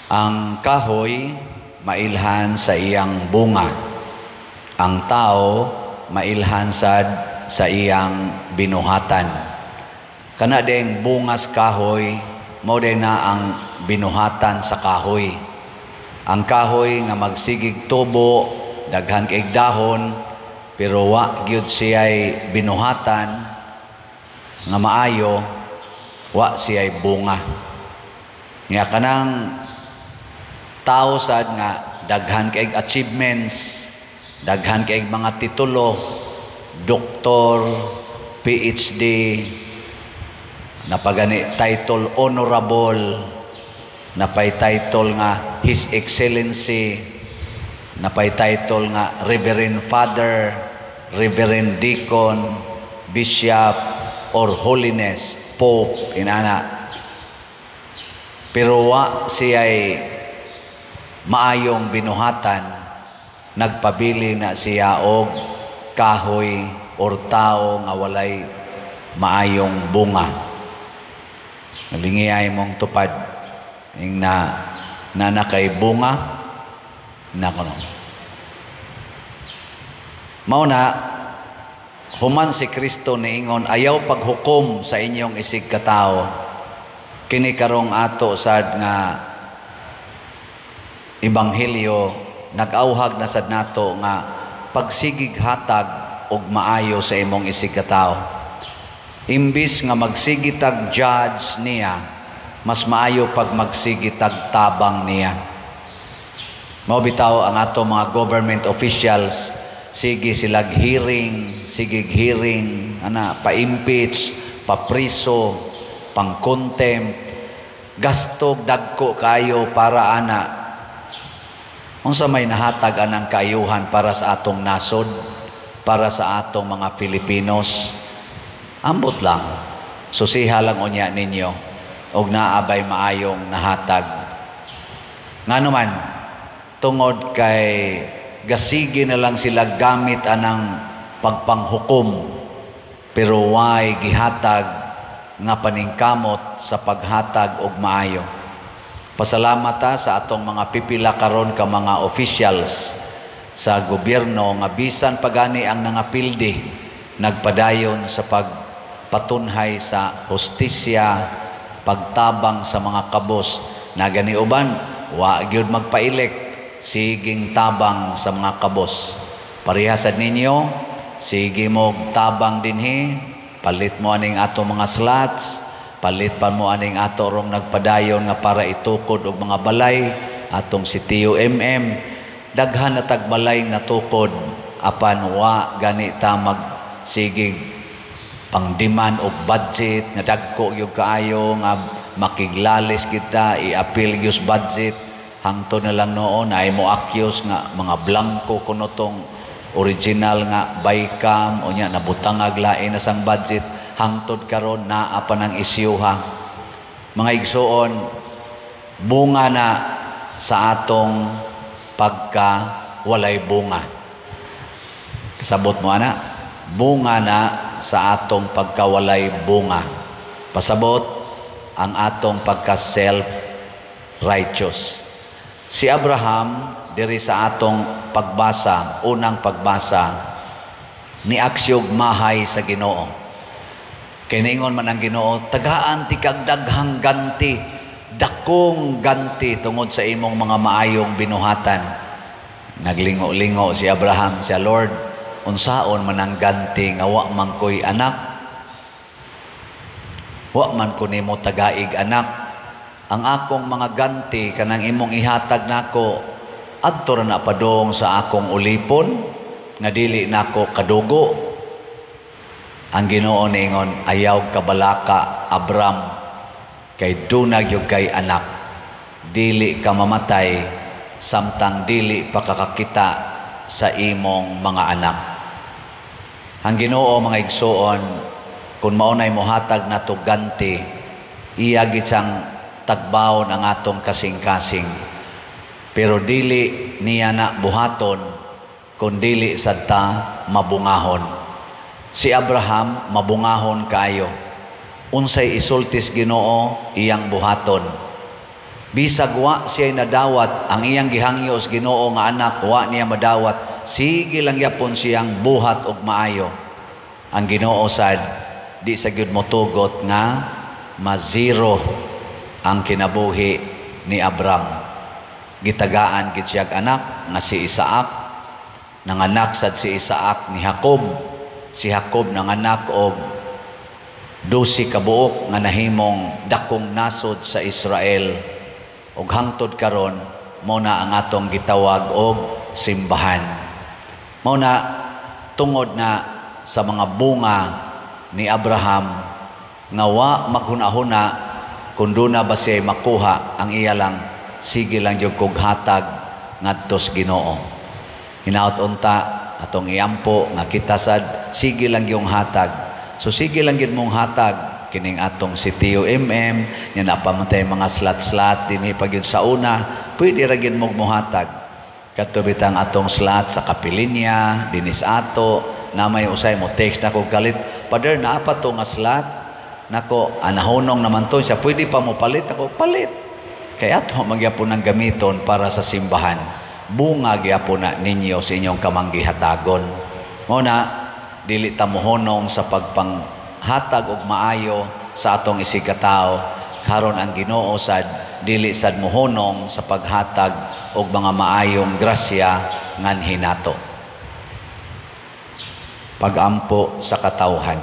Ang kahoy mailhan sa iyang bunga. Ang tao mailhan sa iyang binuhatan. Kana ding bungas kahoy, mao din na ang binuhatan sa kahoy. Ang kahoy nga magsigig tubo, daghan kay dahon, pero wa gyud siya'y binuhatan nga maayo, wa siya'y bunga. Nga kanang tao sad nga daghan kay achievements, daghan kay mga titulo, doktor, PhD, napagani title honorable, napay title nga His Excellency, napay title nga Reverend Father, Reverend Deacon, Bishop, or Holiness, Pope, inana. Pero wa siya'y maayong binuhatan, nagpabili na siya og kahoy or tao nga walay maayong bunga. Nalingiyay mong tupad ing na kay bunga na kuno. Mao na human si Kristo niingon, ayaw paghukom sa inyong isig katao. Kini karong ato sad nga ebanghelyo nag-auhag na sad nato nga pagsigig hatag og maayo sa imong isig katao. Imbis nga magsigitag judge niya, mas maayo pag magsigitag tabang niya. Mao bitaw ang ato mga government officials, sige silag hearing, sigig hearing, pa-impeach, pa-priso, pang-contempt, gastog dagko kayo para unsa may nahatag anang kaayuhan para sa atong nasod, para sa atong mga Filipinos. Ambot lang, susiha lang unya ninyo og naabay maayong nahatag. Nganuman tungod kay gasigi na lang sila gamit anang pagpanghukom, pero way gihatag nga paningkamot sa paghatag og maayo. Pasalamat sa atong mga pipila karon ka mga officials sa gobyerno nga bisan pagani ang nangapildi nagpadayon sa pagpatunhay sa hustisya, pagtabang sa mga kabos. Nagani uban wa gyud magpa-elect, siging tabang sa mga kabos. Parehasad ninyo, sige mo tabang dinhi, palit mo aning ato mga slots, palit pa mo aning ato rong nagpadayon nga para itukod og mga balay, atong si TUMM, daghan na tagbalay na tukod, apan wa gani ta magsigig pangdiman og budget nga dagko gyud kaayo nga makiglalis kita i-appeal gyud budget. Hangto na lang noon ay mo accuse nga mga blanco kuno tong original nga bycam o nya nabutangag lain na sang budget. Hangtod karon naa pa ng isyuha. Mga igsoon, bunga na sa atong pagka walay bunga. Kasabot mo bunga na sa atong pagkawalay bunga. Pasabot ang atong pagka self-righteous. Si Abraham, diri sa atong pagbasa, unang pagbasa, ni aksyog mahay sa Ginoo. Kiningon man ang Ginoo, tagaan ti kag daghang ganti, dakong ganti tungod sa imong mga maayong binuhatan. Naglingo-lingo si Abraham siya, Lord, unsaon man ang ganti nga wa man ko'y anak, wa man ko nimo tagaig anak. Ang akong mga ganti kanang imong ihatag nako adto ra na padong sa akong ulipon nga dili nako kadugo. Ang Ginoo ningon, ayaw kabalaka Abram, kay dunag yung kay anak, dili ka mamatay samtang dili pakakakita sa imong mga anak. Ang Ginoo mga igsoon, kung maunay mohatag na to ganti, iya gitsang tagbawon ang atong kasing-kasing, pero dili niya na buhaton kung dili sadta mabungahon. Si Abraham mabungahon kayo, unsay isultis Ginoo iyang buhaton. Bisag wa siya nadawat, ang iyang gihangyo sa Ginoo nga anak, wa niya madawat, sige lang yapon siyang buhat og maayo. Ang Ginoo sad, di sa gyud motugot nga mazero ang kinabuhi ni Abram. Gitagaan gid siyang anak nga si Isaac, nanganak sad si Isaac ni Jacob. Si Jacob nanganak og 12 ka buok nga nahimong dakong nasod sa Israel. Ug hangtod karon mao na ang atong gitawag og simbahan. Mao na tungod na sa mga bunga ni Abraham nga wa maghunahuna kun na ba siya makuha ang iya lang, sige lang jud kog hatag ngadto sa Ginoo. Hinaot unta atong iampo nga kita sad sige lang yung hatag. So sige lang gid mong hatag kining atong si Tio MM nya napamatay mga slat-slat dinhi pagyud sa una, pwede ra gid mo mohatag. Kadto bitang atong slat sa Kapilinya dinis ato na may usay mo text na kog kalit, Father naa pa to nga slat nako anahonong naman to siya, pwede pa mo palit ako, palit. Kaya ato magyapon ng gamiton para sa simbahan. Bunga gyapon na ninyo sa inyong kamanggihatagon. Mao na dili ta mohonong sa pagpanghatag og maayo sa atong isigkatao, karon ang Ginoo sad dili sad mohonong sa paghatag og mga maayong grasya ngan hinato. Pagampo sa katawhan.